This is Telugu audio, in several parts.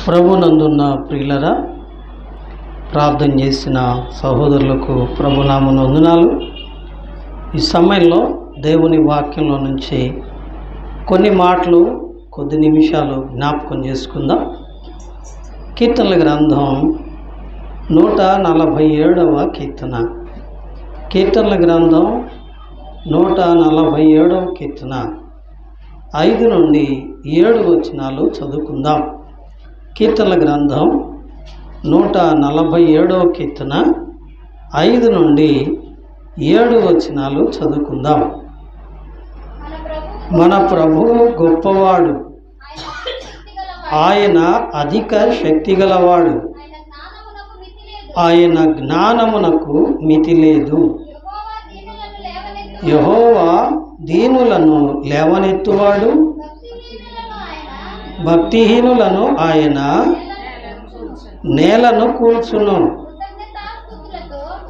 ప్రభునందున్న ప్రియులరా, ప్రార్థన చేసిన సహోదరులకు ప్రభునామమున వందనాలు. ఈ సమయంలో దేవుని వాక్యంలో నుంచి కొన్ని మాటలు, కొద్ది నిమిషాలు జ్ఞాపకం చేసుకుందాం. కీర్తనల గ్రంథం 147వ కీర్తన. కీర్తనల గ్రంథం 147వ కీర్తన 5 నుండి 7 వచనాలు చదువుకుందాం. కీర్తనల గ్రంథం 147వ కీర్తన 5 నుండి 7 వచనాలు చదువుకుందాం. మన ప్రభువు గొప్పవాడు, ఆయన అధిక శక్తి గలవాడు, ఆయన జ్ఞానమునకు మితి లేదు. యెహోవా దీనులను లేవనెత్తువాడు, భక్తిహీనులను ఆయన నేలను కూల్చును.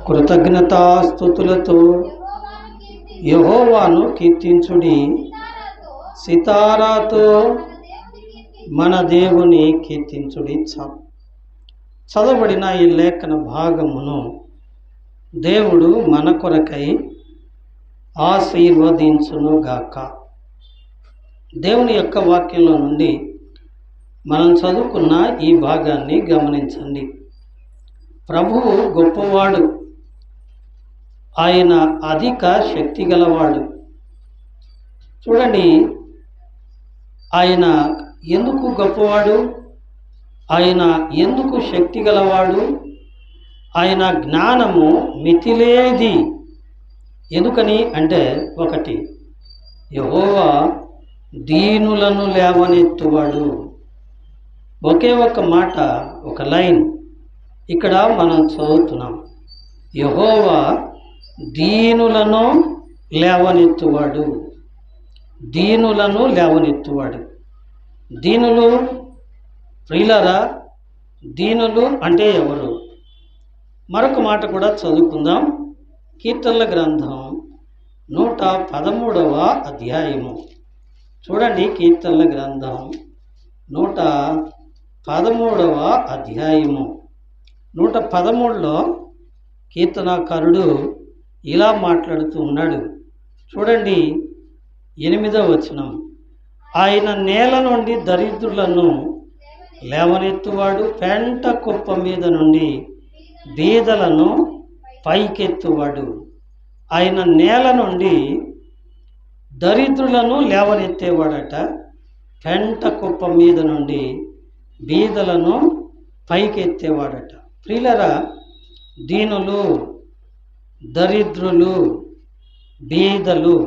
కృతజ్ఞతాస్తుతులతో యెహోవాను కీర్తించుడి, సితారాతో మన దేవుని కీర్తించుడి. చదవబడిన ఈ లేఖన భాగమును దేవుడు మన కొరకై ఆశీర్వదించునుగాక. దేవుని యొక్క వాక్యంలో నుండి మనం చదువుకున్న ఈ భాగాన్ని గమనించండి. ప్రభువు గొప్పవాడు, ఆయన అధిక శక్తి గలవాడు. చూడండి, ఆయన ఎందుకు గొప్పవాడు, ఆయన ఎందుకు శక్తి గలవాడు, ఆయన జ్ఞానము మితిలేది. ఎందుకని అంటే, ఒకటి, యెహోవా దీనులను లేవనెత్తువాడు. ఒకే ఒక మాట, ఒక లైన్ ఇక్కడ మనం చదువుతున్నాం. యెహోవా దీనులను లేవనెత్తువాడు, దీనులను లేవనెత్తువాడు. దీనులు ప్రియులారా, దీనులు అంటే ఎవరు? మరొక మాట కూడా చదువుకుందాం. కీర్తనల గ్రంథం 113వ అధ్యాయము. చూడండి, కీర్తనల గ్రంథం 113వ అధ్యాయము 113లో కీర్తనాకారుడు ఇలా మాట్లాడుతూ ఉన్నాడు. చూడండి, 8వ వచనం. ఆయన నేల నుండి దరిద్రులను లేవనెత్తువాడు, పెంట కుప్ప మీద నుండి బీదలను పైకెత్తువాడు. ఆయన నేల నుండి దరిద్రులను లేవనెత్తేవాడట, పెంట కుప్ప మీద నుండి బీదలను పైకెత్తేవాడట. ప్రియులరా, దీనులు, దరిద్రులు, బీదలు,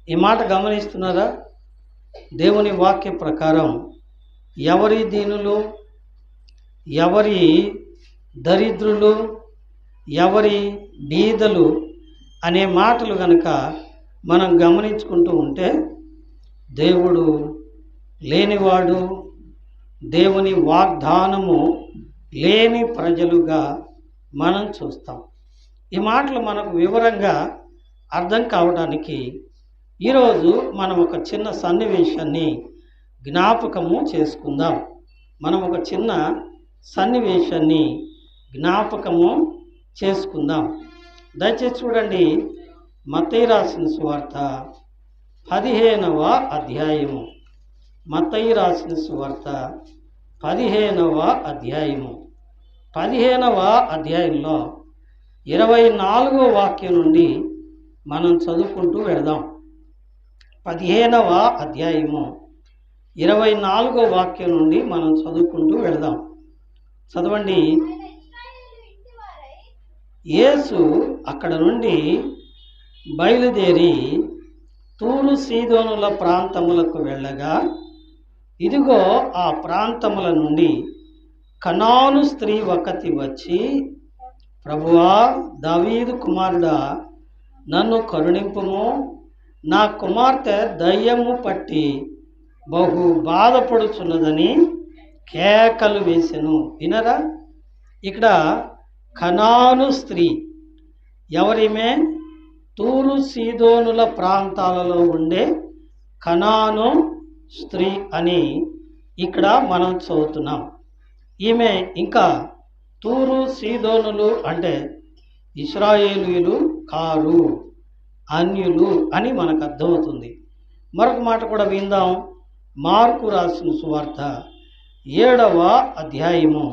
ఈ మాట గమనిస్తున్నారా? దేవుని వాక్య ప్రకారం ఎవరి దీనులు, ఎవరి దరిద్రులు, ఎవరి బీదలు అనే మాటలు కనుక మనం గమనించుకుంటూ ఉంటే, దేవుడు లేనివాడు, దేవుని వాగ్దానము లేని ప్రజలుగా మనం చూస్తాం. ఈ మాటలు మనకు వివరంగా అర్థం కావడానికి ఈరోజు మనం ఒక చిన్న సన్నివేశాన్ని జ్ఞాపకము చేసుకుందాం. మనం ఒక చిన్న సన్నివేశాన్ని జ్ఞాపకము చేసుకుందాం. దయచేసి చూడండి, మత్తయి రాసిన సువార్త 15వ అధ్యాయము. మత్తయి రాసిన సువార్త 15వ అధ్యాయము. 15వ అధ్యాయంలో 24వ వాక్యం నుండి మనం చదువుకుంటూ వెళదాం. 15వ అధ్యాయము 24వ వాక్యం నుండి మనం చదువుకుంటూ వెళదాం. చదవండి. యేసు అక్కడ నుండి బయలుదేరి తూరు సీదోనుల ప్రాంతములకు వెళ్ళగా, ఇదిగో ఆ ప్రాంతముల నుండి కనాను స్త్రీ ఒకతి వచ్చి, ప్రభువా, దావీదు కుమారుడా, నన్ను కరుణింపుము, నా కుమార్తె దయ్యము పట్టి బహు బాధపడుచున్నదని కేకలు వేసెను. వినరా? ఇక్కడ కనాను స్త్రీ ఎవరిమే? తూరు సీదోనుల ప్రాంతాలలో ఉండే కనాను స్త్రీ అని ఇక్కడ మనం చదువుతున్నాం. ఈమె ఇంకా తూరు సీదోనులు అంటే ఇశ్రాయేలీయులు కారు, అన్యులు అని మనకు అర్థమవుతుంది. మరొక మాట కూడా విందాం. మార్కు రాసిన సువార్త 7వ అధ్యాయము.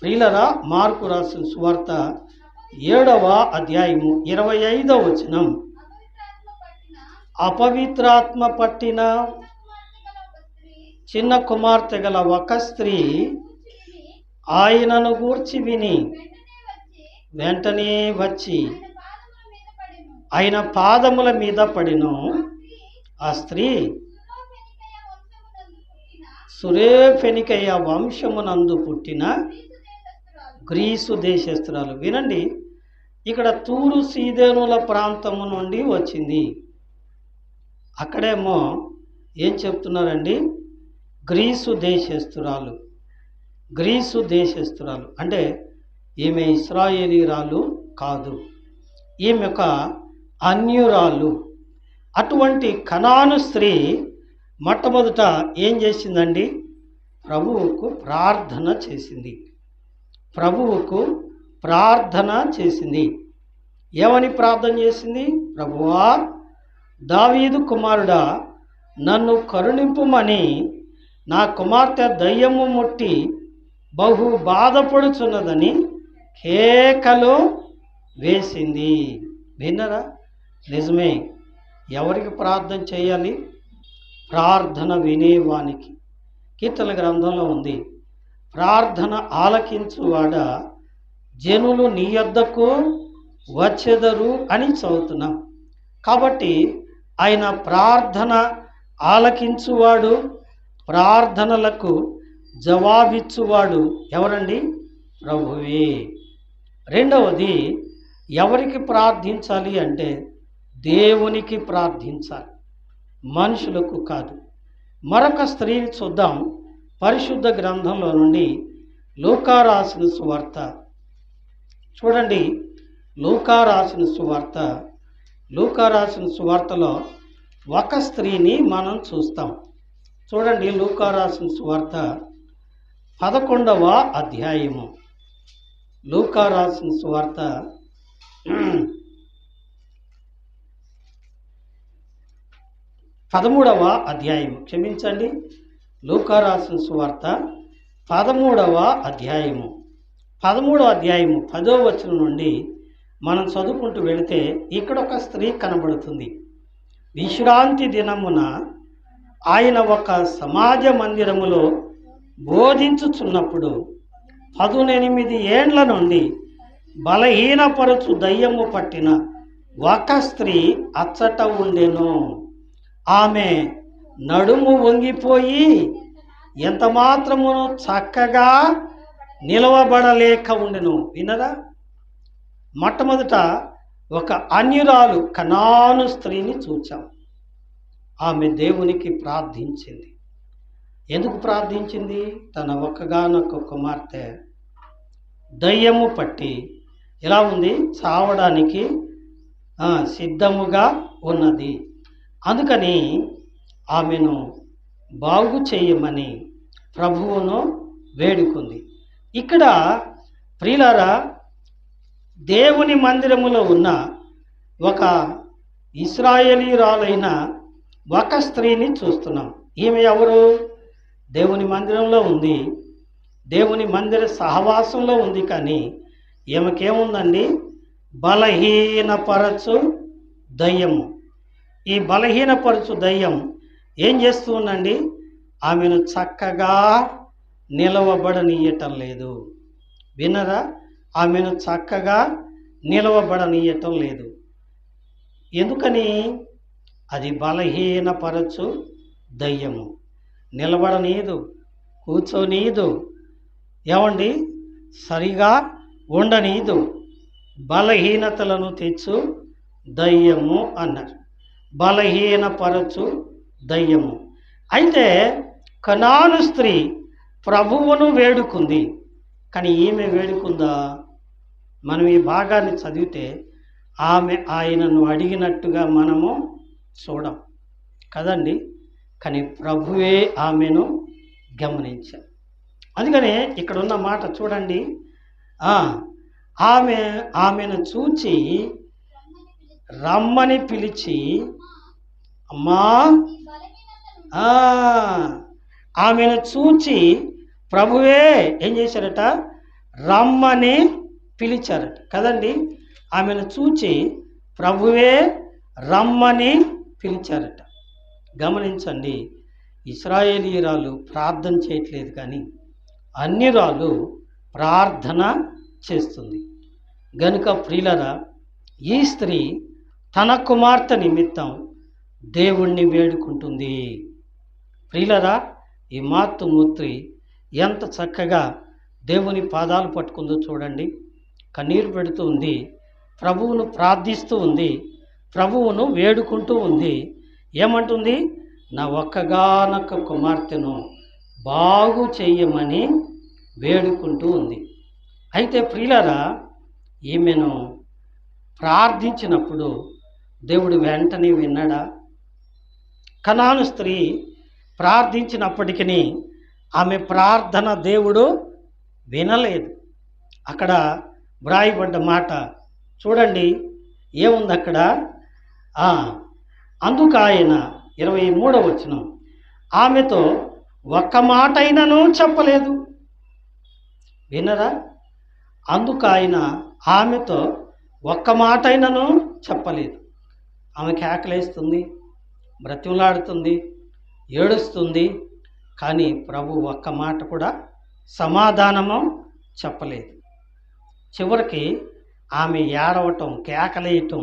ప్రియులరా, మార్కు రాసిన సువార్త 7వ అధ్యాయము 25వ వచనం. అపవిత్రాత్మ పట్టిన చిన్న కుమార్తె గల ఒక స్త్రీ ఆయనను గూర్చి విని వెంటనే వచ్చి ఆయన పాదముల మీద పడిను. ఆ స్త్రీ సురేఫెనికయ వంశమునందు పుట్టిన గ్రీసు దేశస్తురాలు. వినండి, ఇక్కడ తూరు సీదోనుల ప్రాంతము నుండి వచ్చింది. అక్కడేమో ఏం చెప్తున్నారండి? గ్రీసు దేశస్తురాలు. గ్రీసు దేశస్తురాలు అంటే ఈమె ఇశ్రాయేలీరాలు కాదు, ఈమె ఒక అన్యురాలు. అటువంటి కనాను స్త్రీ మొట్టమొదట ఏం చేసిందండి? ప్రభువుకు ప్రార్థన చేసింది. ప్రభువుకు ప్రార్థన చేసింది. ఏమని ప్రార్థన చేసింది? ప్రభువా, దావీదు కుమారుడా, నన్ను కరుణింపుమని నా కుమార్తె దయ్యము ముట్టి బహు బాధపడుచున్నదని కేకలు వేసింది. విన్నరా? నిజమే. ఎవరికి ప్రార్థన చేయాలి? ప్రార్థన వినేవానికి. కీర్తన గ్రంథంలో ఉంది, ప్రార్థన ఆలకించువాడ జనులు నీ యొద్దకు వచ్చెదరు అని చదువుతున్నాం. కాబట్టి ఆయన ప్రార్థన ఆలకించువాడు, ప్రార్థనలకు జవాబిచ్చువాడు ఎవరండి? ప్రభువే. రెండవది, ఎవరికి ప్రార్థించాలి అంటే దేవునికి ప్రార్థించాలి, మనుషులకు కాదు. మరొక స్త్రీని చూద్దాం. పరిశుద్ధ గ్రంథంలో నుండి లూకా రాసిన సువార్త చూడండి. లూకా రాసిన సువార్తలో ఒక స్త్రీని మనం చూస్తాం. చూడండి, లూకా రాసిన సువార్త 11వ అధ్యాయము. లూకా రాసిన సువార్త 13వ అధ్యాయము. క్షమించండి, లూకా రాసిన సువార్త 13వ అధ్యాయము. 13వ అధ్యాయము 10వ వచనం నుండి మనం చదువుకుంటూ వెళితే ఇక్కడ ఒక స్త్రీ కనబడుతుంది. విశ్రాంతి దినమున ఆయన ఒక సమాజ మందిరములో బోధించుచున్నప్పుడు 18 ఏండ్ల నుండి బలహీనపరచు దయ్యము పట్టిన ఒక స్త్రీ అచ్చట ఉండెను. ఆమె నడుము వంగిపోయి ఎంత మాత్రమును చక్కగా నిలవబడలేక ఉండెను. వినరా? మొట్టమొదట ఒక అన్యురాలు కనాను స్త్రీని చూచాం. ఆమె దేవునికి ప్రార్థించింది. ఎందుకు ప్రార్థించింది? తన ఒక్కగానొక్క కుమార్తె దయ్యము పట్టి ఎలా ఉంది? చావడానికి సిద్ధముగా ఉన్నది. అందుకని ఆమెను బాగు చేయమని ప్రభువును వేడుకుంది. ఇక్కడ ప్రియులారా, దేవుని మందిరములో ఉన్న ఒక ఇశ్రాయేలీయురాలైన ఒక స్త్రీని చూస్తున్నాం. ఈమె ఎవరు? దేవుని మందిరంలో ఉంది, దేవుని మందిర సహవాసంలో ఉంది. కానీ ఈమెకేముందండి? బలహీనపరచు దయ్యము. ఈ బలహీనపరచు దయ్యం ఏం చేస్తూ ఉందండి? ఆమెను చక్కగా నిలవబడనీయటం లేదు. వినరా? ఆమెను చక్కగా నిలవబడనీయటం లేదు. ఎందుకని? అది బలహీనపరచు దయ్యము. నిలబడనీయదు, కూర్చోనీయదు, ఏమండి సరిగా ఉండనీయదు. బలహీనతలను తెచ్చు దయ్యము అన్నారు. బలహీనపరచు దయ్యము. అయితే కనాను స్త్రీ ప్రభువును వేడుకుంది. కానీ ఈమె వేడుకుందా? మనం ఈ భాగాన్ని చదివితే ఆమె ఆయనను అడిగినట్టుగా మనము చూడం కదండి. కానీ ప్రభువే ఆమెను గమనించారు. అందుకనే ఇక్కడ ఉన్న మాట చూడండి. ఆమెను చూచి రమ్మని పిలిచి, అమ్మా, ఆమెను చూచి ప్రభువే ఏం చేశారట? రమ్మని పిలిచారట కదండి. ఆమెను చూచి ప్రభువే రమ్మని పిలిచారట. గమనించండి, ఇశ్రాయేలీయురాలు ప్రార్థన చేయట్లేదు, కానీ అన్యురాలు ప్రార్థన చేస్తుంది. గనుక ప్రియులరా, ఈ స్త్రీ తన కుమార్తె నిమిత్తం దేవుణ్ణి వేడుకుంటుంది. ప్రియులరా, ఈ మాతృమూర్తి ఎంత చక్కగా దేవుని పాదాలు పట్టుకుందో చూడండి. కన్నీరు పెడుతూ ఉంది, ప్రభువును ప్రార్థిస్తూ ఉంది, ప్రభువును వేడుకుంటూ ఉంది. ఏమంటుంది? నా ఒక్కగానొక్క కుమార్తెను బాగు చెయ్యమని వేడుకుంటూ ఉంది. అయితే ప్రియులరా, ఈమెను ప్రార్థించినప్పుడు దేవుడు వెంటనే విన్నాడా? కనాను స్త్రీ ప్రార్థించినప్పటికీ ఆమె ప్రార్థన దేవుడు వినలేదు. అక్కడ వ్రాయబడ్డ మాట చూడండి, ఏముంది అక్కడ? అందుకు ఆయన 23వ వచనం, ఆమెతో ఒక్క మాట అయినను చెప్పలేదు. వినరా? అందుకు ఆయన ఆమెతో ఒక్క మాట అయినను చెప్పలేదు. ఆమె కేకలేస్తుంది, బ్రతిమలాడుతుంది, ఏడుస్తుంది, కానీ ప్రభు ఒక్క మాట కూడా సమాధానము చెప్పలేదు. చివరికి ఆమె ఏడవటం, కేకలేయటం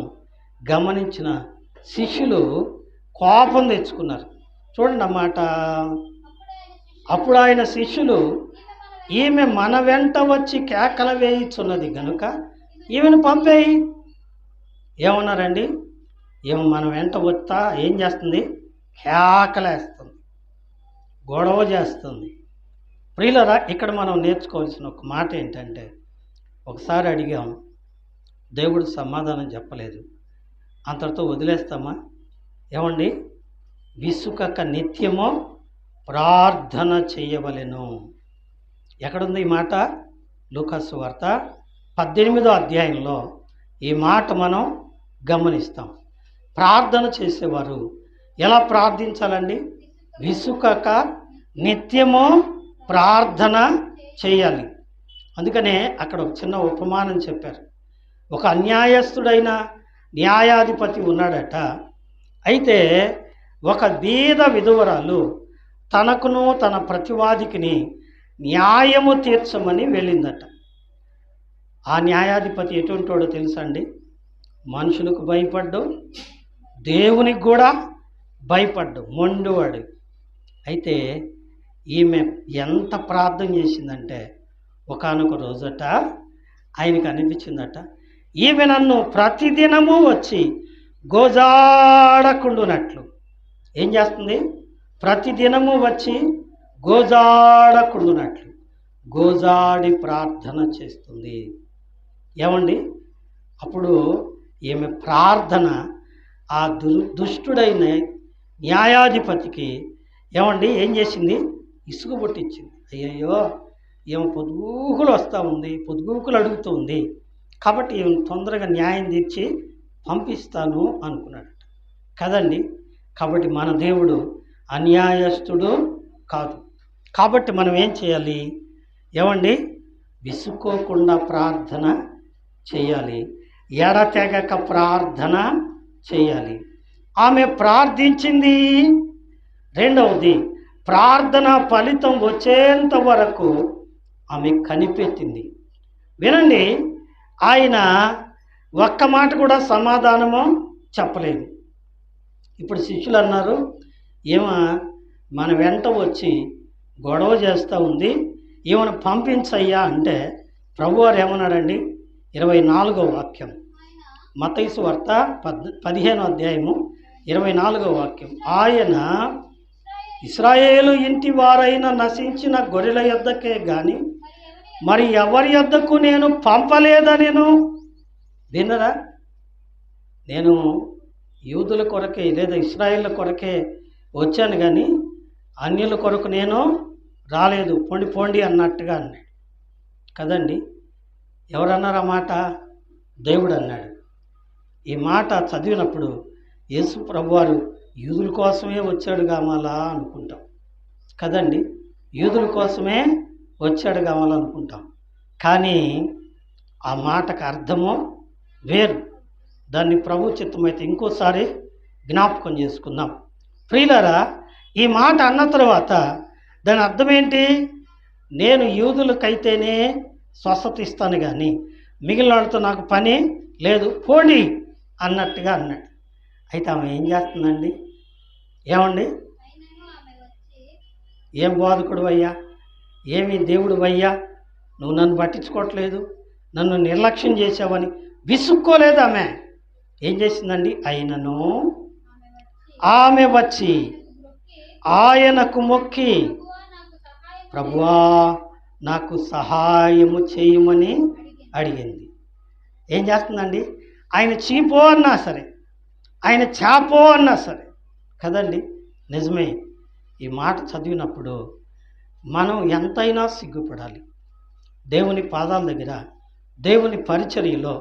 గమనించిన శిష్యులు కోపం తెచ్చుకున్నారు. చూడండి అన్నమాట. అప్పుడు ఆయన శిష్యులు, ఈమె మన వెంట వచ్చి కేకలు వేయిచున్నది గనుక ఈమెను పంపేయి. ఏమన్నారండి? ఈమె మన వెంట వస్తా ఏం చేస్తుంది? కేకలేస్తుంది, గొడవ చేస్తుంది. ప్రియులరా, ఇక్కడ మనం నేర్చుకోవాల్సిన ఒక మాట ఏంటంటే, ఒకసారి అడిగాం, దేవుడు సమాధానం చెప్పలేదు, అంతటితో వదిలేస్తామా? ఏమండి? విసుకక నిత్యము ప్రార్థన చేయవలెను. ఎక్కడుంది ఈ మాట? లూకాసు వార్త 18వ అధ్యాయంలో ఈ మాట మనం గమనిస్తాం. ప్రార్థన చేసేవారు ఎలా ప్రార్థించాలండి? విసుకక నిత్యము ప్రార్థన చేయాలి. అందుకనే అక్కడ ఒక చిన్న ఉపమానం చెప్పారు. ఒక అన్యాయస్తుడైన న్యాయాధిపతి ఉన్నాడట. అయితే ఒక బీద విధవరాలు తనకును తన ప్రతివాదికిని న్యాయము తీర్చమని వెళ్ళిందట. ఆ న్యాయాధిపతి ఎటువంటివాడో తెలుసా అండి? మనుషులకు భయపడ్డు, దేవునికి కూడా భయపడ్డు, మొండివాడు. అయితే ఈమె ఎంత ప్రార్థన చేసిందంటే, ఒకానొక రోజట ఆయనకు అనిపించిందట, ఈమె నన్ను ప్రతిదినము వచ్చి గోజాడకుండునట్లు. ఏం చేస్తుంది? ప్రతిదినము వచ్చి గోజాడకుండునట్లు గోజాడి ప్రార్థన చేస్తుంది. ఏమండి? అప్పుడు ఈమె ప్రార్థన ఆ దుష్టుడైన న్యాయాధిపతికి ఏమండి ఏం చేసింది? ఇసుగు పుట్టించింది. అయ్యయ్యో, ఈమె పొద్దుగూకులు వస్తూ ఉంది, పొద్దుగూకులు అడుగుతూ ఉంది, కాబట్టి ఈమె తొందరగా న్యాయం తీర్చి పంపిస్తాను అనుకున్నాడట కదండి. కాబట్టి మన దేవుడు అన్యాయస్తుడు కాదు. కాబట్టి మనం ఏం చేయాలి? ఏమండి? విసుక్కోకుండా ప్రార్థన చేయాలి, ఎడతెగక ప్రార్థన చేయాలి. ఆమె ప్రార్థించింది. రెండవది, ప్రార్థన ఫలితం వచ్చేంత వరకు ఆమె కనిపెట్టింది. వినండి, ఆయన ఒక్క మాట కూడా సమాధానము చెప్పలేదు. ఇప్పుడు శిష్యులు అన్నారు, ఏమో మన వెంట వచ్చి గొడవ చేస్తూ ఉంది, ఈమెను పంపించయ్యా అంటే ప్రభువారు ఏమన్నాడండి? 24వ వాక్యం, మత్తయి సువార్త 15వ అధ్యాయము 24వ వాక్యం, ఆయన ఇశ్రాయేలు ఇంటి వారైన నశించిన గొర్రెల యొద్దకే గాని మరి ఎవరి యొద్దకు నేను పంపలేదనెను. విన్నరా? నేను యూదుల కొరకే లేదా ఇశ్రాయేళ్ల కొరకే వచ్చాను, కానీ అన్యుల కొరకు నేను రాలేదు, పొండి పొండి అన్నట్టుగా అన్నాడు కదండి. ఎవరన్నారు ఆ మాట? దేవుడు అన్నాడు. ఈ మాట చదివినప్పుడు యేసు ప్రభువారు యూదుల కోసమే వచ్చాడు కావాలా అనుకుంటాం కదండి. యూదుల కోసమే వచ్చాడు కావాలనుకుంటాం. కానీ ఆ మాటకు అర్థము వేరు. దాన్ని ప్రభు చిత్తమైతే ఇంకోసారి జ్ఞాపకం చేసుకుందాం. ప్రియులారా, ఈ మాట అన్న తర్వాత దాని అర్థం ఏంటి? నేను యూదులకైతేనే స్వస్థత ఇస్తాను కానీ మిగిలిన వాళ్ళతో నాకు పని లేదు, పోండి అన్నట్టుగా అన్నాడు. అయితే ఆమె ఏం చేస్తుందండి? ఏమండి? ఏం బోధకుడు అయ్యా, ఏమి దేవుడు అయ్యా, నువ్వు నన్ను పట్టించుకోవట్లేదు, నన్ను నిర్లక్ష్యం చేసావని విసుక్కోలేదు. ఆమె ఏం చేసిందండి? అయినను ఆమె వచ్చి ఆయనకు మొక్కి, ప్రభువా నాకు సహాయము చేయమని అడిగింది. ఏం చేస్తుందండి? ఆయన చీపో అన్నా సరే, ఆయన చాపో అన్నా సరే కదండి. నిజమే. ఈ మాట చదివినప్పుడు మనం ఎంతైనా సిగ్గుపడాలి. దేవుని పాదాల దగ్గర, దేవుని పరిచర్యలో,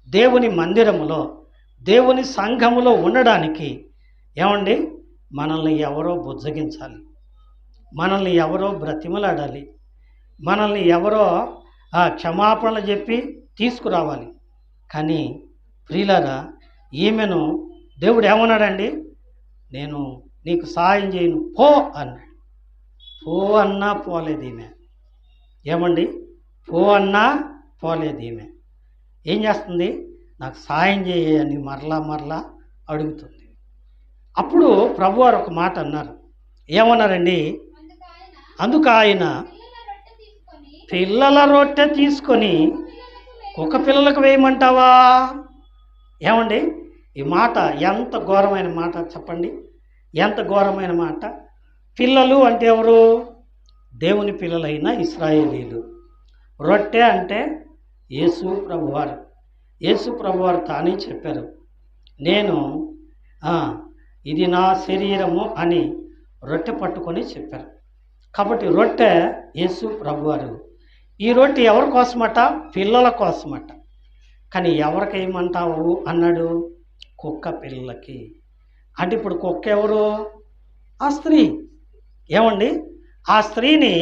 దేవుని మందిరములో, దేవుని సంఘములో ఉండడానికి ఏమండి మనల్ని ఎవరో బుజ్జగించాలి, మనల్ని ఎవరో బ్రతిమలాడాలి, మనల్ని ఎవరో క్షమాపణలు చెప్పి తీసుకురావాలి. కానీ ప్రియులారా, ఈమెను దేవుడు ఏమన్నాడండి? నేను నీకు సహాయం చేయను, పో అన్నాడు. పో అన్నా పోలేదు ఈమె. ఏమండి? పో అన్నా పోలేదు ఈమె. ఏం చేస్తుంది? నాకు సహాయం చేయని మరలా అడుగుతుంది. అప్పుడు ప్రభువారు ఒక మాట అన్నారు. ఏమన్నారండి? అందుకు ఆయన పిల్లల రొట్టె తీసుకొని కుక్క పిల్లలకు వేయమంటావా? ఏమండి? ఈ మాట ఎంత ఘోరమైన మాట చెప్పండి. ఎంత ఘోరమైన మాట. పిల్లలు అంటే ఎవరు? దేవుని పిల్లలైన ఇశ్రాయేలీలు. రొట్టె అంటే యేసు ప్రభువారు. యేసు ప్రభువారు తానే చెప్పారు, నేను ఇది నా శరీరము అని రొట్టె పట్టుకొని చెప్పారు. కాబట్టి రొట్టె యేసు ప్రభువారు. ఈ రొట్టె ఎవరి కోసమట? పిల్లల కోసమట. కానీ ఎవరికి ఏమంటావు అన్నాడు? కుక్క పిల్లలకి. అంటే ఇప్పుడు కుక్క ఎవరు? ఆ స్త్రీ. ఏమండి? ఆ స్త్రీని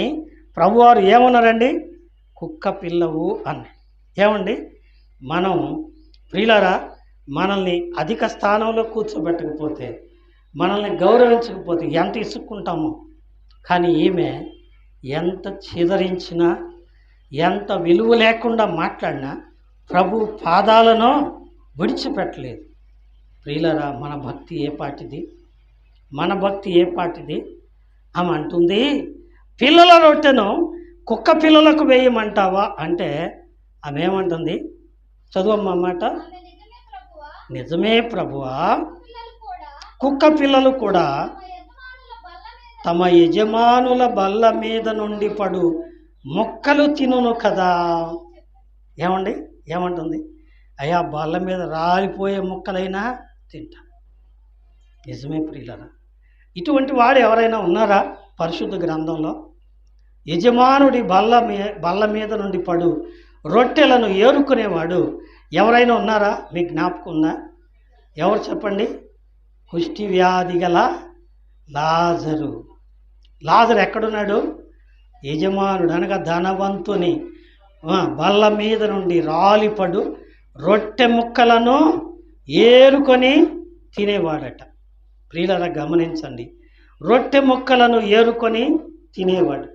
ప్రభువారు ఏమన్నారండి? కుక్క పిల్లవు అన్నాడు. ఏమండి? మనం ప్రియులారా, మనల్ని అధిక స్థానంలో కూర్చోబెట్టకపోతే, మనల్ని గౌరవించకపోతే ఎంత ఇసుక్కుంటామో. కానీ ఈమె ఎంత చిదరించినా, ఎంత విలువ లేకుండా మాట్లాడినా ప్రభు పాదాలను విడిచిపెట్టలేదు. ప్రియులారా, మన భక్తి ఏ పాటిది? మన భక్తి ఏ పాటిది? ఆమె అంటుంది, పిల్లల రొట్టెను కుక్క పిల్లలకు వేయమంటావా అంటే ఆమె ఏమంటుంది? చదువమ్మా మాట. నిజమే ప్రభువా, కుక్క పిల్లలు కూడా తమ యజమానుల బల్ల మీద నుండి పడు మొక్కలు తినును కదా. ఏమండి? ఏమంటుంది? అయ్యా, బల్ల మీద రాలిపోయే మొక్కలైనా తింటా. నిజమే ప్రియులరా. ఇటువంటి వాడు ఎవరైనా ఉన్నారా పరిశుద్ధ గ్రంథంలో? యజమానుడి బల్ల మీద నుండి పడు రొట్టెలను ఏరుకునేవాడు ఎవరైనా ఉన్నారా? మీకు జ్ఞాపకం ఉందా? ఎవరు చెప్పండి? కుష్టి వ్యాధి గల లాజరు. లాజరు ఎక్కడున్నాడు? యజమానుడు అనగా ధనవంతుని బల్ల మీద నుండి రాలిపడు రొట్టె ముక్కలను ఏరుకొని తినేవాడట. ప్రియులరా, గమనించండి. రొట్టె ముక్కలను ఏరుకొని తినేవాడు.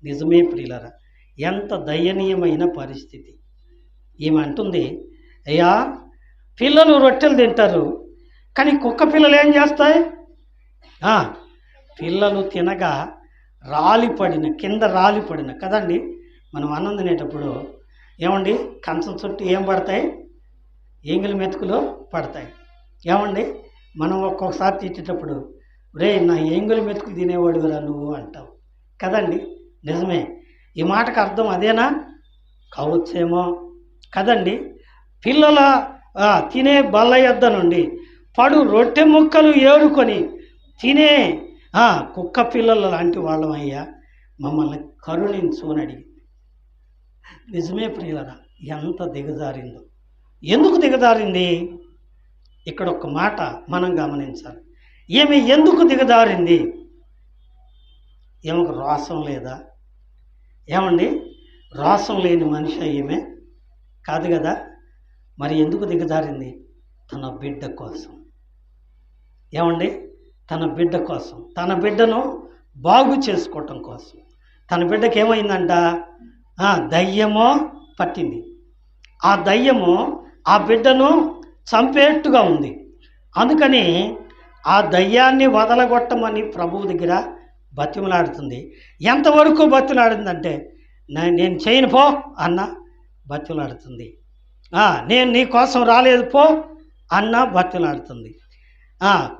నిజమే ప్రియులరా, ఎంత దయనీయమైన పరిస్థితి. ఈమె అంటుంది, అయ్యా, పిల్లలు రొట్టెలు తింటారు, కానీ కుక్క పిల్లలు ఏం చేస్తాయి? పిల్లలు తినగా కింద రాలిపడిన కదండి. మనం అన్నం తినేటప్పుడు ఏమండి, కంచం చుట్టూ ఏం పడతాయి? ఎంగిలి మెతుకులు పడతాయి. ఏమండి, మనం ఒక్కొక్కసారి తిట్టేటప్పుడు, రే నా ఎంగిలి మెతుకులు తినేవాడురా నువ్వు అంటావు కదండి. నిజమే. ఈ మాటకు అర్థం అదేనా? కావచ్చేమో కదండి. పిల్లల తినే బల్ల యొద్ద నుండి పడు రొట్టె ముక్కలు ఏరుకొని తినే కుక్క పిల్లలు లాంటి వాళ్ళమయ్యా. మమ్మల్ని కరుణించు అని అడిగి. నిజమే ప్రియులరా, ఎంత దిగజారిందో. ఎందుకు దిగజారింది? ఇక్కడ ఒక మాట మనం గమనించాలి. ఈమె ఎందుకు దిగజారింది? ఈమెకు రోషం లేదా? ఏమండి, రోషం లేని మనిషి ఈమె కాదు కదా. మరి ఎందుకు దిగజారింది? తన బిడ్డ కోసం. ఏమండి, తన బిడ్డ కోసం, తన బిడ్డను బాగు చేసుకోవటం కోసం. తన బిడ్డకి ఏమైందంట? దయ్యమో పట్టింది. ఆ దయ్యము ఆ బిడ్డను చంపేట్టుగా ఉంది. అందుకని ఆ దయ్యాన్ని వదలగొట్టమని ప్రభువు దగ్గర బతిమలాడుతుంది. ఎంతవరకు బతిమలాడుతుందంటే, నేను చేయను పో అన్న బతిమలాడుతుంది. నేను నీ కోసం రాలేదు పో అన్న బతిమలాడుతుంది.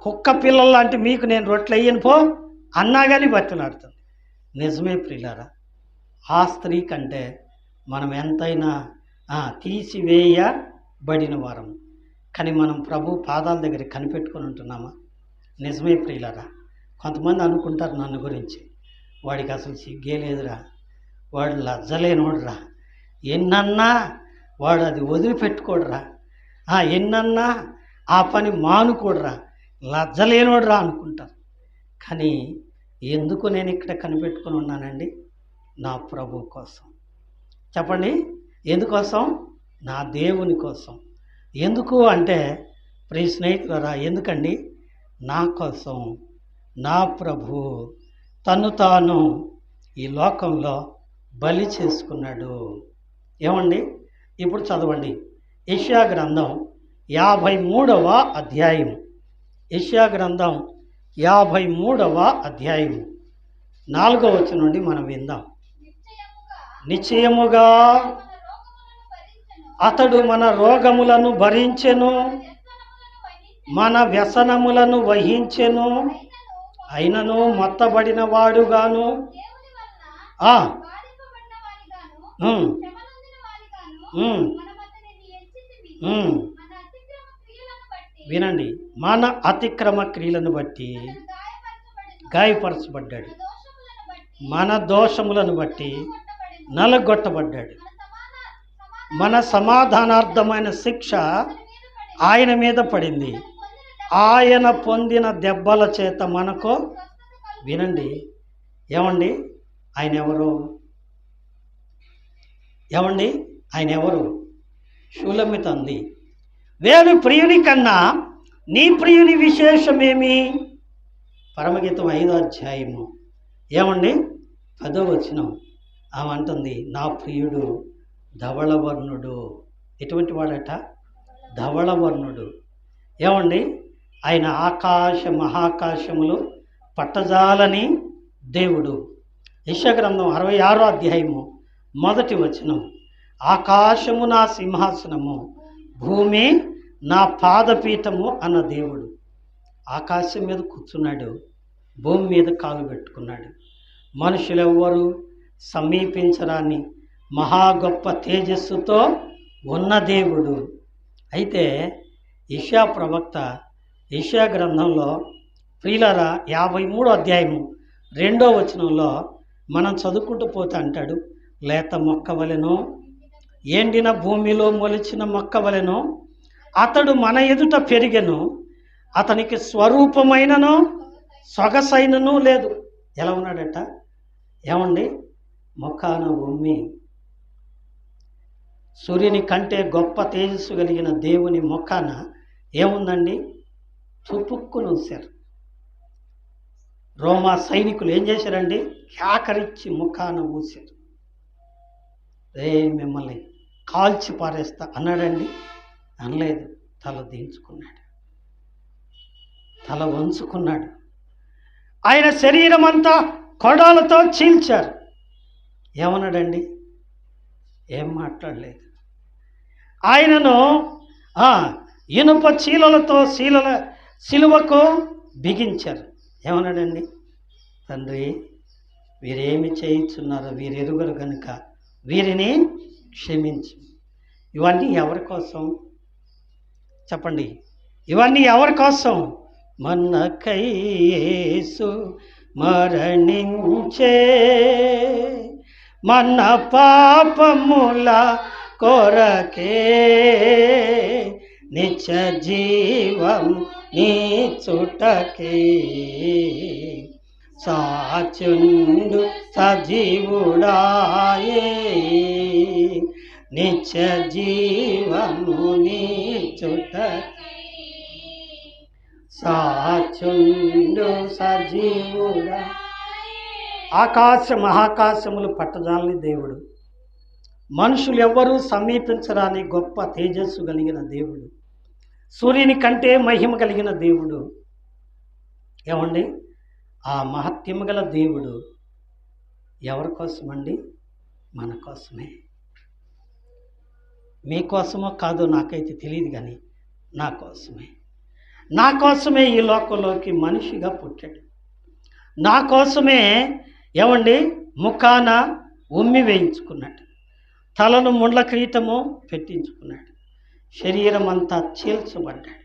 కుక్క పిల్లలు లాంటి మీకు నేను రొట్టెలు వేయను పో అన్నా కానీ బతిమలాడుతుంది. నిజమే ప్రియులారా, ఆ స్త్రీ కంటే మనం ఎంతైనా తీసివేయబడిన వారం. కానీ మనం ప్రభు పాదాల దగ్గర కనిపెట్టుకొని ఉంటున్నామా? నిజమే ప్రియులారా. కొంతమంది అనుకుంటారు నన్ను గురించి, వాడికి అసలు సిగ్గే లేదురా, వాడు లజ్జలేనోడురా, ఎన్నన్నా వాడు అది వదిలిపెట్టుకోడురా, ఎన్నన్నా ఆ పని మానుకోడురా, లజ్జలేనోడురా అనుకుంటారు. కానీ ఎందుకు నేను ఇక్కడ కనిపెట్టుకొని ఉన్నానండి? నా ప్రభు కోసం. చెప్పండి, ఎందుకోసం? నా దేవుని కోసం. ఎందుకు అంటే ప్రియ స్నేహితులారా, ఎందుకండి? నా కోసం నా ప్రభు తను తాను ఈ లోకంలో బలి చేసుకున్నాడు. ఏమండి, ఇప్పుడు చదవండి యెషయా గ్రంథం 53వ అధ్యాయం. యెషయా గ్రంథం 53వ అధ్యాయం 4వ వచనం నుండి మనం విందాం. నిశ్చయముగా అతడు మన రోగములను భరించెను, మన వ్యసనములను వహించెను, అయినను మొత్తబడిన వాడుగాను వినండి, మన అతిక్రమ క్రియలను బట్టి గాయపరచబడ్డాడు, మన దోషములను బట్టి నలగొట్టబడ్డాడు. మన సమాధానార్థమైన శిక్ష ఆయన మీద పడింది, ఆయన పొందిన దెబ్బల చేత మనకు. వినండి, ఏమండి, ఆయన ఎవరు? ఏమండి, ఆయన ఎవరు? షూలమిత అంది, వేరు ప్రియుని కన్నా నీ ప్రియుని విశేషమేమి? పరమగీతం 5వ అధ్యాయము. ఏమండి, 10వ వచనం ఆమె అంటుంది, నా ప్రియుడు ధవళవర్ణుడు. ఎటువంటి వాడట? ధవళవర్ణుడు. ఏమండి, ఆయన ఆకాశ మహాకాశములు పట్టజాలని దేవుడు. యెషయా గ్రంథం 66వ అధ్యాయము 1వ వచనం, ఆకాశము నా సింహాసనము, భూమి నా పాదపీఠము అన్న దేవుడు. ఆకాశం మీద కూర్చున్నాడు, భూమి మీద కాలు పెట్టుకున్నాడు. మనుషులెవ్వరూ సమీపించరాని మహా గొప్ప తేజస్సుతో ఉన్న దేవుడు. అయితే యెషయా ప్రవక్త యెషయా గ్రంథంలో ప్రియులారా 53వ అధ్యాయము 2వ వచనంలో మనం చదువుకుంటూ పోతే అంటాడు, లేత మొక్క వలెను, ఎండిన భూమిలో మొలిచిన మొక్క వలెను అతడు మన ఎదుట పెరిగెను, అతనికి స్వరూపమైనను సొగసైనను లేదు. ఎలా ఉన్నాడట? ఏమండి, మొక్కాన ఉమ్మి సూర్యుని కంటే గొప్ప తేజస్సు కలిగిన దేవుని మొక్కాన ఏముందండి? తుపుక్కును ఉంచారు. రోమా సైనికులు ఏం చేశారండి? కేకరించి ముఖాన ఊశారు. మిమ్మల్ని కాల్చి పారేస్తా అన్నాడండి? అనలేదు. తల దించుకున్నాడు, తల వంచుకున్నాడు. ఆయన శరీరం అంతా కొడాలతో చీల్చారు. ఏమన్నాడండి? ఏం మాట్లాడలేదు. ఆయనను ఇనుప చీలలతో సిలువకు బిగించారు. ఏమన్నాడండి? తండ్రి, వీరేమి చేయించున్నారో వీరెరుగరు కనుక వీరిని క్షమించు. ఇవన్నీ ఎవరి కోసం చెప్పండి? ఇవన్నీ ఎవరి కోసం? మనకై యేసు మరణించే మన పాపముల కొరకే నిత్య జీవం నీచుటకే సాచుండు సజీవుడాయే నిత్య జీవము నీచుటకే సాచుండు సజీవుడా. ఆకాశ మహాకాశములు పట్టజాలని దేవుడు, మనుషులు ఎవ్వరూ సమీపించరాని గొప్ప తేజస్సు కలిగిన దేవుడు, సూర్యుని కంటే మహిమ కలిగిన దేవుడు. ఏమండి, ఆ మహత్యము గల దేవుడు ఎవరి కోసమండి? మన కోసమే. మీకోసమో కాదో నాకైతే తెలియదు, కానీ నా కోసమే. నా కోసమే ఈ లోకంలోకి మనిషిగా పుట్టాడు. నా కోసమే ఏమండి ముఖాన ఉమ్మి వేయించుకున్నాడు, తలను ముండ్ల కిరీటము పెట్టించుకున్నాడు, శరీరం అంతా చీల్చబడ్డాడు.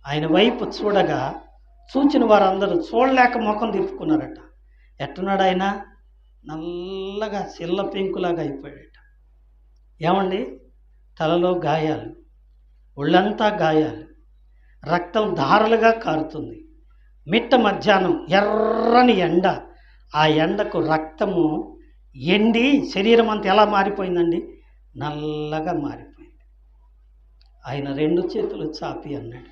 ఆయన వైపు చూడగా చూచిన వారందరూ చూడలేక ముఖం తిప్పుకున్నారట. ఎట్టున్నాడు ఆయన? నల్లగా సిల్ల పెంకులాగా అయిపోయాడట. ఏమండి, తలలో గాయాలు, ఒళ్ళంతా గాయాలు, రక్తం ధారలుగా కారుతుంది. మిట్ట మధ్యాహ్నం ఎర్రని ఎండ, ఆ ఎండకు రక్తము ఎండి శరీరం అంతా ఎలా మారిపోయిందండి? నల్లగా మారిపోయింది. ఆయన 2 చేతులు చాపి అన్నాడు,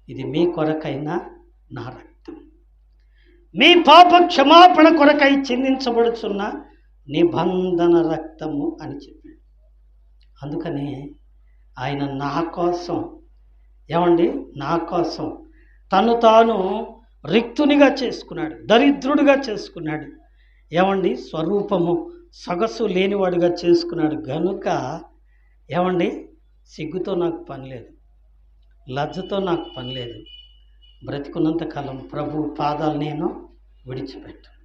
ఇది మీ కొరకైనా నా రక్తం, మీ పాప క్షమాపణ కొరకై చిందించబడుచున్న నిబంధన రక్తము అని చెప్పాడు. అందుకని ఆయన నా కోసం, ఏమండి నా కోసం తను తాను రిక్తునిగా చేసుకున్నాడు, దరిద్రుడిగా చేసుకున్నాడు. ఏమండి స్వరూపము సొగసు లేనివాడుగా చేసుకున్నాడు. గనుక ఏమండి సిగ్గుతో నాకు పని లేదు, లజ్జతో నాకు పని లేదు. బ్రతికున్నంత కాలం ప్రభు పాదాలు నేను విడిచిపెట్టాను.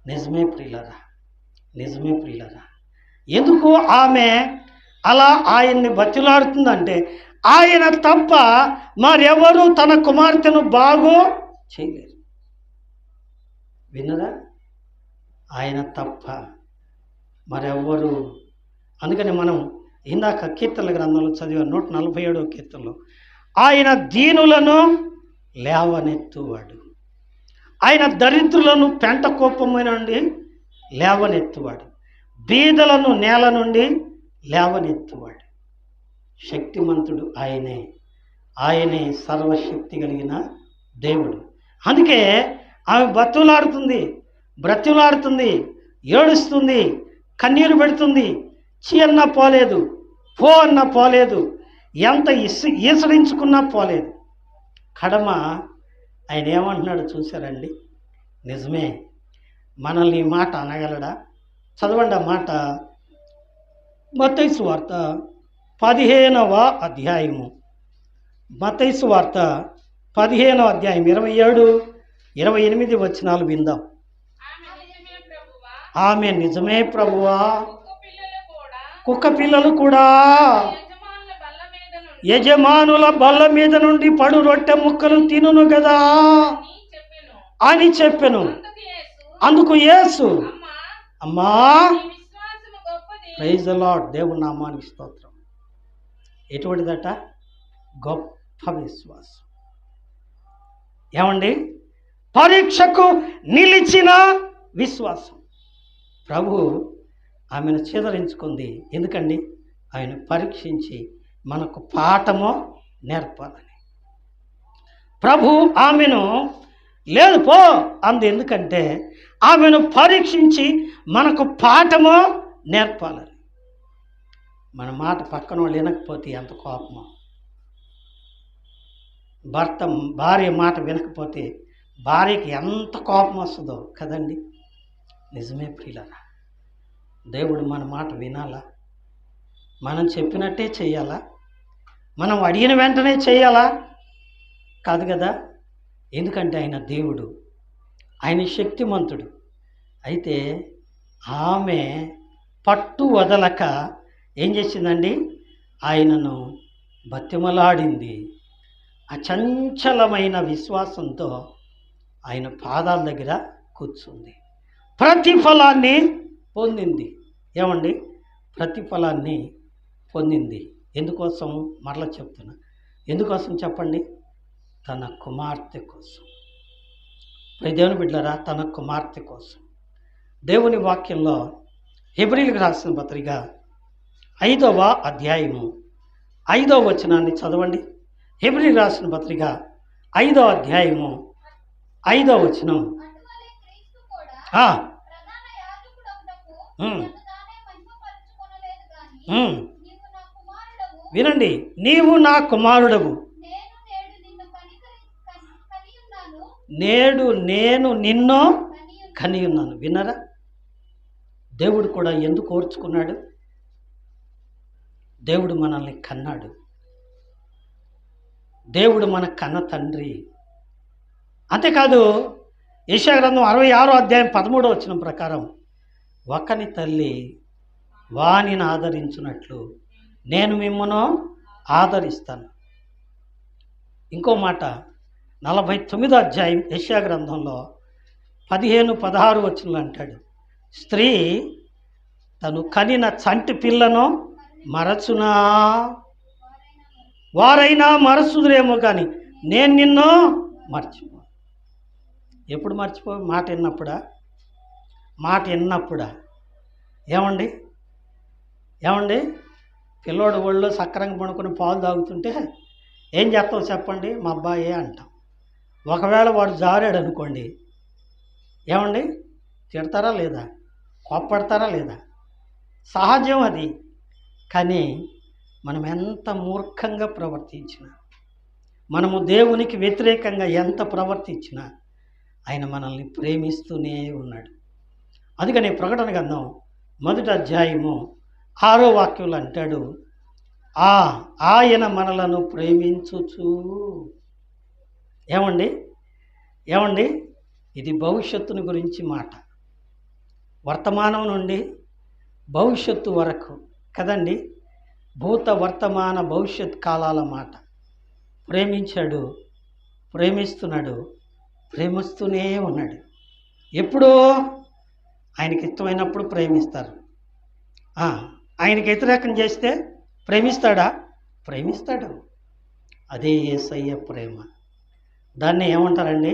నిజమే ప్రియులరా, నిజమే ప్రియులరా. ఎందుకు ఆమె అలా ఆయన్ని బతిలాడుతుందంటే, ఆయన తప్ప మరెవరు తన కుమార్తెను బాగు చేయలేరు. విన్నరా? ఆయన తప్ప మరెవ్వరు. అందుకని మనం ఇందాక కీర్తనల గ్రంథంలో చదివా 147వ కీర్తనలో, ఆయన దీనులను లేవనెత్తువాడు, ఆయన దరిద్రులను పెంట కోపమైన నుండి లేవనెత్తువాడు, బీదలను నేల నుండి లేవనెత్తువాడు. శక్తిమంతుడు ఆయనే, ఆయనే సర్వశక్తి కలిగిన దేవుడు. అందుకే ఆమె బ్రతులాడుతుంది, ఏడుస్తుంది, కన్నీరు పెడుతుంది. చీ అన్నా పోలేదు, పో అన్నా పోలేదు, ఎంత ఈసడించుకున్నా పోలేదు. కడమ ఆయన ఏమంటున్నాడు చూశారండి? నిజమే, మనల్ని ఈ మాట అనగలడా? చదవండి ఆ మాట. మత్తయి సువార్త 15వ అధ్యాయము, మత్తయి సువార్త 15వ అధ్యాయం 27, 28 వచనాలు విందాం. ఆమె నిజమే ప్రభువా, కుక్క పిల్లలు కూడా యజమానుల బల్ల మీద నుండి పడు రొట్టె ముక్కలు తినును కదా అని చెప్పెను. అందుకు యేసు, అమ్మా, ప్రైజ్ ది లార్డ్, దేవుని నామానికి స్తోత్రం. ఎటువంటిదట? గొప్ప విశ్వాసం. ఏమండి, పరీక్షకు నిలిచిన విశ్వాసం. ప్రభు ఆమెను చేదరించుకుంది. ఎందుకండి? ఆయన పరీక్షించి మనకు పాఠము నేర్పాలని. ప్రభు ఆమెను లేదు పో అంది. ఎందుకంటే ఆమెను పరీక్షించి మనకు పాఠము నేర్పాలని. మన మాట పక్కన వాళ్ళు వినకపోతే ఎంత కోపమో, భార్య మాట వినకపోతే భార్యకి ఎంత కోపం వస్తుందో కదండి. నిజమే ప్రియులారా, దేవుడు మన మాట వినాలా? మనం చెప్పినట్టే చేయాలా? మనం అడిగిన వెంటనే చేయాలా? కాదు కదా. ఎందుకంటే ఆయన దేవుడు, ఆయన శక్తిమంతుడు. అయితే ఆమె పట్టు వదలక ఏం చేసిందండి? ఆయనను బతిమలాడింది. అచంచలమైన విశ్వాసంతో ఆయన పాదాల దగ్గర కూర్చుంది, ప్రతిఫలాన్ని పొందింది. ఏమండి? ప్రతిఫలాన్ని పొందింది. ఎందుకోసం? మరలా చెప్తున్నా, ఎందుకోసం చెప్పండి? తన కుమార్తె కోసం. దేవుని బిడ్డలారా, తన కుమార్తె కోసం. దేవుని వాక్యంలో హెబ్రీయులకు రాసిన పత్రిక 5వ అధ్యాయము 5వ వచనాన్ని చదవండి. హెబ్రీయులకు రాసిన పత్రిక 5వ అధ్యాయము 5వ వచనం. వినండి, నీవు నా కుమారుడవు, నేడు నేను నిన్ను కని ఉన్నాను. విన్నారా? దేవుడు కూడా ఎందుకు ఓర్చుకున్నాడు? దేవుడు మనల్ని కన్నాడు. దేవుడు మన కన్న తండ్రి. అంతేకాదు, యెషయా గ్రంథం 66వ అధ్యాయం 13వ వచనం ప్రకారం, ఒకని తల్లి వానిని ఆదరించినట్లు నేను మిమ్మను ఆదరిస్తాను. ఇంకో మాట 49వ అధ్యాయం యెషయా గ్రంథంలో 15-16 వచనంలో అంటాడు, స్త్రీ తను కనిన చంటి పిల్లను మరచునా, వారైనా మరచుదురేమో కానీ నేను నిన్ను మర్చిపో. ఎప్పుడు మర్చిపో? మాట విన్నప్పుడా? మాట విన్నప్పుడా? ఏమండి? ఏమండి? పిల్లోడు ఒళ్ళో సక్రంగా పడుకొని పాలు తాగుతుంటే ఏం చేస్తావు చెప్పండి? మా అబ్బాయే అంటాం. ఒకవేళ వాడు జారాడు అనుకోండి, ఏమండి? తిడతారా లేదా? కోప్పడతారా లేదా? సహజం అది. కానీ మనం ఎంత మూర్ఖంగా ప్రవర్తించినా, మనము దేవునికి వ్యతిరేకంగా ఎంత ప్రవర్తించినా ఆయన మనల్ని ప్రేమిస్తూనే ఉన్నాడు. అందుకని ప్రకటన గ్రంథం 1వ అధ్యాయము 6వ వాక్యంలో అంటాడు, ఆయన మనలను ప్రేమించుచు. ఏమండి? ఏమండి? ఇది భవిష్యత్తుని గురించి మాట. వర్తమానం నుండి భవిష్యత్తు వరకు కదండి, భూత వర్తమాన భవిష్యత్ కాలాల మాట. ప్రేమించాడు, ప్రేమిస్తున్నాడు, ప్రేమిస్తూనే ఉన్నాడు. ఎప్పుడో ఆయనకి ఇష్టమైనప్పుడు ప్రేమిస్తారు. ఆయనకి వ్యతిరేకం చేస్తే ప్రేమిస్తాడా? ప్రేమిస్తాడు. అదే యేసయ్య ప్రేమ. దాన్ని ఏమంటారండి?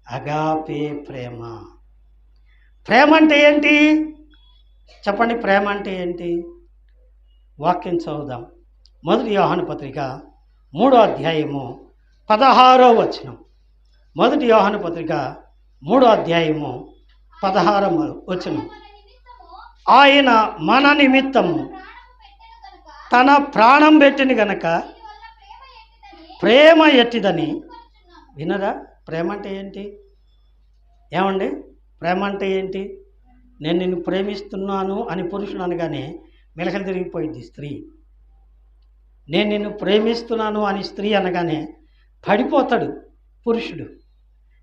అగాపే ప్రేమ. ప్రేమ అంటే ఏంటి చెప్పండి? ప్రేమ అంటే ఏంటి? వాక్యం చదువుదాం. 1 యోహాను పత్రిక 3వ అధ్యాయము 16వ వచనం. 1 యోహాను పత్రిక 3వ అధ్యాయము 16వ వచనం. ఆయన మన నిమిత్తము తన ప్రాణం పెట్టిన గనక ప్రేమ ఎట్టిదని. వినరా? ప్రేమ అంటే ఏంటి? ఏమండి? ప్రేమ అంటే ఏంటి? నేను నిన్ను ప్రేమిస్తున్నాను అని పురుషుడు అనగానే మెలకలు తిరిగిపోయింది స్త్రీ. నేను నిన్ను ప్రేమిస్తున్నాను అని స్త్రీ అనగానే పడిపోతాడు పురుషుడు.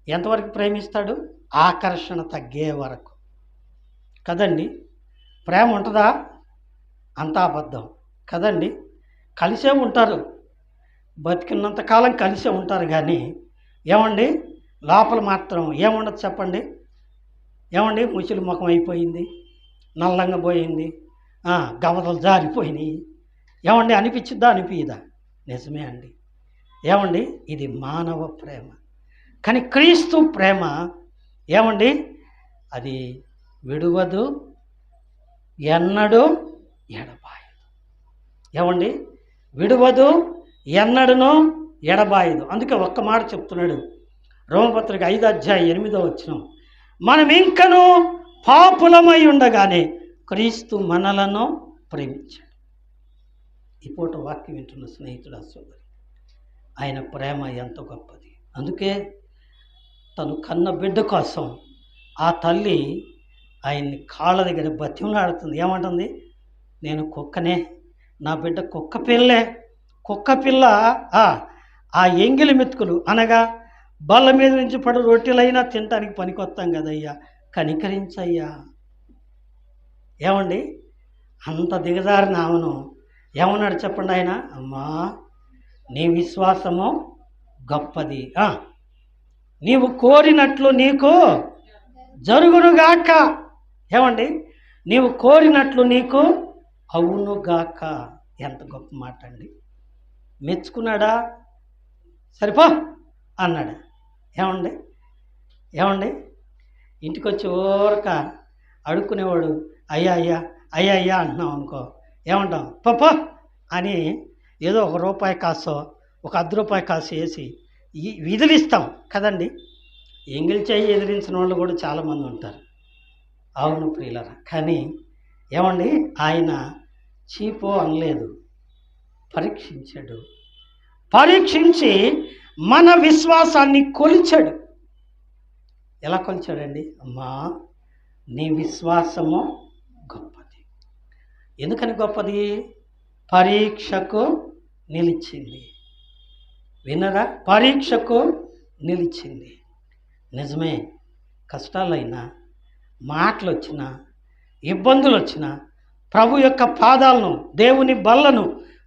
ఎంతవరకు ప్రేమిస్తాడు? ఆకర్షణ తగ్గే వరకు కదండి. ప్రేమ ఉంటుందా? అంతా అబద్ధం కదండి. కలిసే ఉంటారు, బతికినంతకాలం కలిసే ఉంటారు. కానీ ఏమండి, లోపల మాత్రం ఏముండదు చెప్పండి? ఏమండి? ముసలి ముఖం అయిపోయింది, నల్లంగా పోయింది, గవదలు జారిపోయినాయి. ఏమండి? అనిపించిద్దా? అనిపించదా? నిజమే అండి. ఏమండి? ఇది మానవ ప్రేమ. కానీ క్రీస్తు ప్రేమ ఏమండి? అది విడువదు, ఎన్నడూ ఎడబాయదు. ఏమండి? విడువదు, ఎన్నడను ఎడబాయదు. అందుకే ఒక్క మాట చెప్తున్నాడు రోమపత్రిక 5వ అధ్యాయం 8వ వచనం, మనం ఇంకనూ పాపులమై ఉండగానే క్రీస్తు మనలను ప్రేమించాడు. ఈ పూట వాక్యం వింటున్న స్నేహితుడు సోదరి, ఆయన ప్రేమ ఎంత గొప్పది. అందుకే తను కన్న బిడ్డ కోసం ఆ తల్లి ఆయన్ని కాళ్ళ దగ్గర బతిమలాడుతుంది. ఏమంటుంది? నేను కుక్కనే, నా బిడ్డ కుక్క పిల్లే. కుక్క పిల్ల ఆ ఎంగిలి మెతుకులు అనగా బల్ల మీద నుంచి పడు రొట్టెలైనా తినటానికి పనికొస్తాం కదయ్యా, కనికరించయ్యా. ఏమండి? అంత దిగజారిన ఆమెను ఏమన్నాడు చెప్పండి ఆయన? అమ్మా, నీ విశ్వాసము గొప్పది. నీవు కోరినట్లు నీకు జరుగునుగాక. ఏమండి? నీవు కోరినట్లు నీకు అవునుగాక. ఎంత గొప్ప మాట అండి. మెచ్చుకున్నాడా? సరిపో అన్నాడు. ఏమండి? ఏమండి? ఇంటికి వచ్చి ఊరక అడుక్కునేవాడు అయ్యా అయ్యా అయ్యా అయ్యా అంటున్నాం అనుకో, ఏమంటాం? పో అని ఏదో ₹1 కాసో ₹10 కాసు వేసి విదిలిస్తాం కదండి. ఎంగిల్ చేయి ఎదిరించిన వాళ్ళు కూడా చాలామంది ఉంటారు. అవును ప్రియులరా. కానీ ఏమండి? ఆయన చీపో అనలేదు, పరీక్షించాడు. పరీక్షించి మన విశ్వాసాన్ని కొలిచాడు. ఎలా కొలిచాడండి? అమ్మా, నీ విశ్వాసము గొప్పది. ఎందుకని గొప్పది? పరీక్షకు నిలిచింది. వినరా? పరీక్షకు నిలిచింది. నిజమే, కష్టాలైనా, మాటలు వచ్చినా, ఇబ్బందులు వచ్చినా ప్రభు యొక్క పాదాలను, దేవుని బల్లను,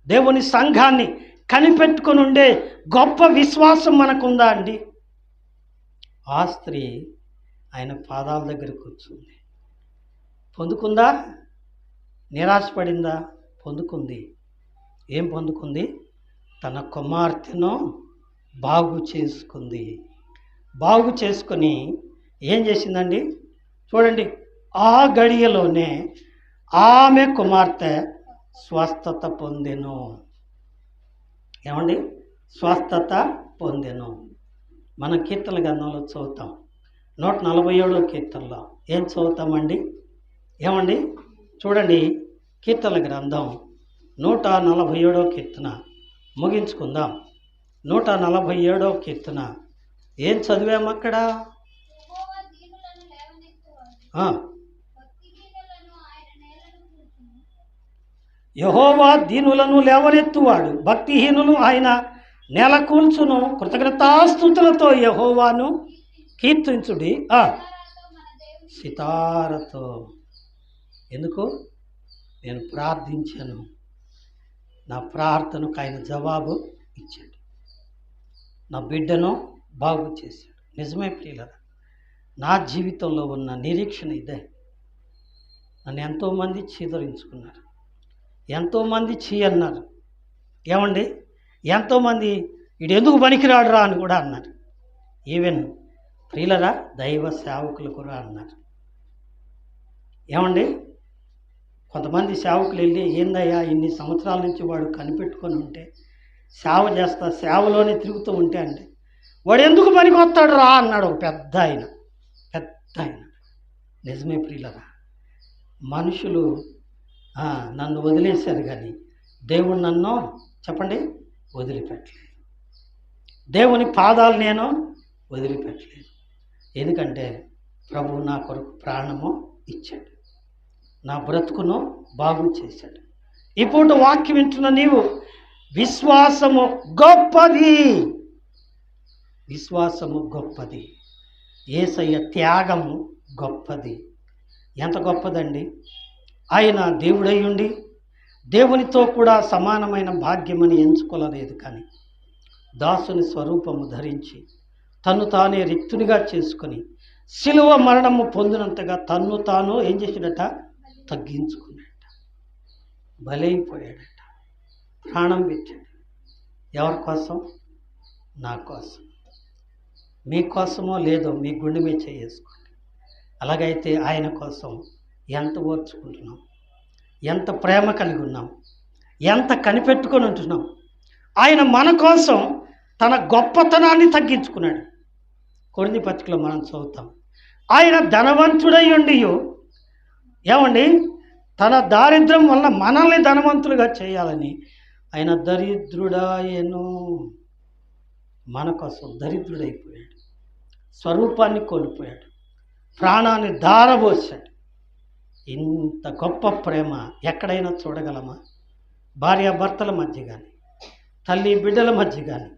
దేవుని సంఘాన్ని కనిపెట్టుకొని ఉండే గొప్ప విశ్వాసం మనకుందా అండి? ఆ స్త్రీ ఆయన పాదాల దగ్గర కూర్చుంది. పొందుకుందా? నిరాశపడిందా? పొందుకుంది. ఏం పొందుకుంది? తన కుమార్తెను బాగు చేసుకుంది. బాగు చేసుకొని ఏం చేసిందండి? చూడండి, ఆ గడియలోనే ఆమె కుమార్తె స్వస్థత పొందెను. ఏమండి? స్వస్థత పొందెను. మన కీర్తన గ్రంథంలో చదువుతాం. 147వ కీర్తనలో ఏం చదువుతామండి? ఏమండి? చూడండి, కీర్తన గ్రంథం 147వ కీర్తన ముగించుకుందాం. 147వ కీర్తన ఏం చదివాము అక్కడ? యెహోవా దీనులను లేవనెత్తువాడు, భక్తిహీనులు ఆయన నెలకూల్చును. కృతజ్ఞతాస్తుతులతో యెహోవాను కీర్తించుడి. సితారతో. ఎందుకు? నేను ప్రార్థించాను, నా ప్రార్థనకు ఆయన జవాబు ఇచ్చాడు, నా బిడ్డను బాగు చేశాడు. నిజమే ప్రియులారా, నా జీవితంలో ఉన్న నిరీక్షణ ఇదే. నన్ను ఎంతోమంది చీదరించుకున్నారు, ఎంతోమంది అన్నారు. ఏమండి? ఎంతోమంది వీడు ఎందుకు పనికిరాడు రా అని కూడా అన్నారు. ఈవెన్ ప్రియులరా, దైవ సేవకులు కూడా అన్నారు. ఏమండి? కొంతమంది సేవకులు వెళ్ళి, ఏందయ్యా ఇన్ని సంవత్సరాల నుంచి వాడు కనిపెట్టుకొని ఉంటే, సేవ చేస్తా, సేవలోనే తిరుగుతూ ఉంటే అంటే, వాడు ఎందుకు పనికి వస్తాడు రా అన్నాడు ఒక పెద్ద ఆయన. నిజమే ప్రియులరా, మనుషులు నన్ను వదిలేశారు కానీ దేవుడు నన్ను చెప్పండి వదిలిపెట్టలేదు. దేవుని పాదాలు నేను వదిలిపెట్టలేదు. ఎందుకంటే ప్రభువు నా కొరకు ప్రాణము ఇచ్చాడు, నా బ్రతుకును బాగు చేశాడు. ఇప్పుడు వాక్యం వింటున్న నీవు, విశ్వాసము గొప్పది. విశ్వాసము గొప్పది. యేసయ్య త్యాగము గొప్పది. ఎంత గొప్పదండి! ఆయన దేవుడై ఉండి దేవునితో కూడా సమానమైన భాగ్యమని ఎంచుకోలేదు, కానీ దాసుని స్వరూపము ధరించి తన్ను తానే రిక్తునిగా చేసుకొని శిలువ మరణము పొందినంతగా తన్ను తాను ఏం చేశాడట? తగ్గించుకున్నాడట, బలైపోయాడట, ప్రాణం పెట్టాడు. ఎవరి కోసం? నా కోసం. మీకోసమో లేదో మీ గుండె మీద చేసుకోండి. అలాగైతే ఆయన కోసం ఎంత ఓర్చుకుంటున్నాం, ఎంత ప్రేమ కలిగి ఉన్నాం, ఎంత కనిపెట్టుకొని ఉంటున్నాం. ఆయన మన కోసం తన గొప్పతనాన్ని తగ్గించుకున్నాడు. కొరింథీ పత్రికలో మనం చదువుతాం, ఆయన ధనవంతుడై ఉండి ఏమండి తన దారిద్ర్యం వల్ల మనల్ని ధనవంతులుగా చేయాలని ఆయన దరిద్రుడాయను. మన కోసం దరిద్రుడైపోయాడు, స్వరూపాన్ని కోల్పోయాడు, ప్రాణాన్ని ధారపోసాడు. ఇంత గొప్ప ప్రేమ ఎక్కడైనా చూడగలమా? భార్యాభర్తల మధ్య కానీ, తల్లి బిడ్డల మధ్య కానీ,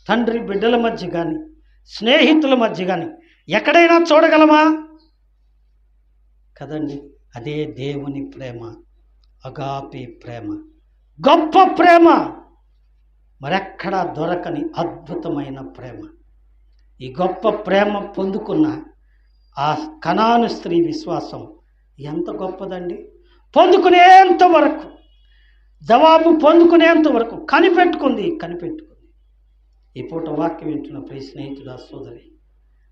తండ్రి బిడ్డల మధ్య కానీ, స్నేహితుల మధ్య కానీ ఎక్కడైనా చూడగలమా? కదండి. అదే దేవుని ప్రేమ, అగాపే ప్రేమ, గొప్ప ప్రేమ, మరెక్కడా దొరకని అద్భుతమైన ప్రేమ. ఈ గొప్ప ప్రేమ పొందుకున్న ఆ కనాను స్త్రీ విశ్వాసం ఎంత గొప్పదండి. పొందుకునేంత వరకు, జవాబు పొందుకునేంత వరకు కనిపెట్టుకుంది. ఈ పూట వాక్యం వింటున్న ప్రియ స్నేహితుడా, సోదరి,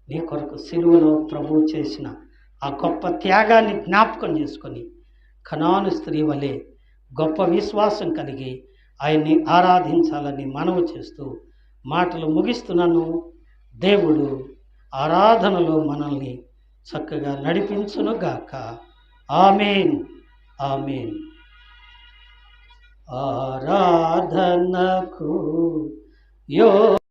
నీ కొరకు సిలువలో ప్రభువు చేసిన ఆ గొప్ప త్యాగాన్ని జ్ఞాపకం చేసుకొని కనాను స్త్రీ వలె గొప్ప విశ్వాసం కలిగి ఆయన్ని ఆరాధించాలని మనవి చేస్తూ మాటలు ముగిస్తున్నాను. దేవుడు ఆరాధనలో మనల్ని చక్కగా నడిపించునుగాక. ఆమేన్, ఆమేన్. ఆరాధనకు